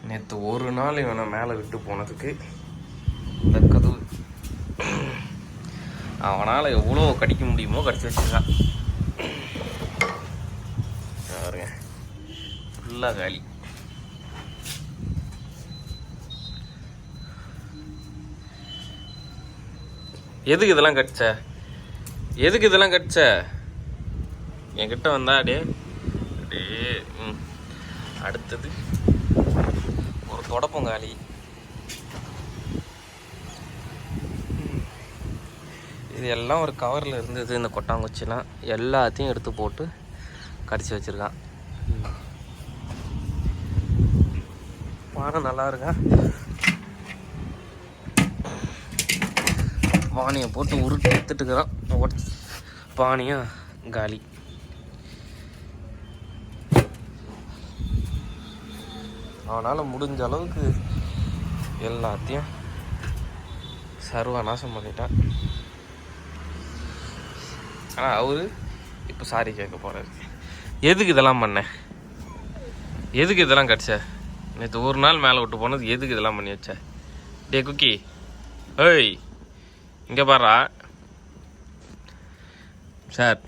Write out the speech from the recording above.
நேற்று ஒரு நாள் இவனை மேலே விட்டு போனதுக்கு இந்த கதவு அவனால் எவ்வளோ கடிக்க முடியுமோ கடிச்சு வச்சுருக்கான். பாருங்க, ஃபுல்லாக காலி. எதுக்கு இதெல்லாம் கடிச்ச? எதுக்கு இதெல்லாம் கடிச்ச? என்கிட்ட வந்தா அப்படியே அப்படியே. அடுத்தது ஒரு தொடப்பங்காலி. இது எல்லாம் ஒரு கவரில் இருந்தது. இந்த கொட்டாங்குச்சிலாம் எல்லாத்தையும் எடுத்து போட்டு கடிச்சு வச்சுருக்கான். பானை நல்லா இருக்கா? பானையை போட்டு உருட்டி எடுத்துட்டுக்கிறான். பானையும் காலி. அவனால் முடிஞ்ச அளவுக்கு எல்லாத்தையும் சர்வநாசம் பண்ணிட்டான். ஆனால் அவரு இப்போ சாரி கேட்க போகிறாரு. எதுக்கு இதெல்லாம் பண்ண? எதுக்கு இதெல்லாம் கடிச்ச? நேற்று ஒரு நாள் மேலே விட்டு போனது எதுக்கு இதெல்லாம் பண்ணி வச்ச? டே குக்கி, ஏய் இங்கே பாரா சார்.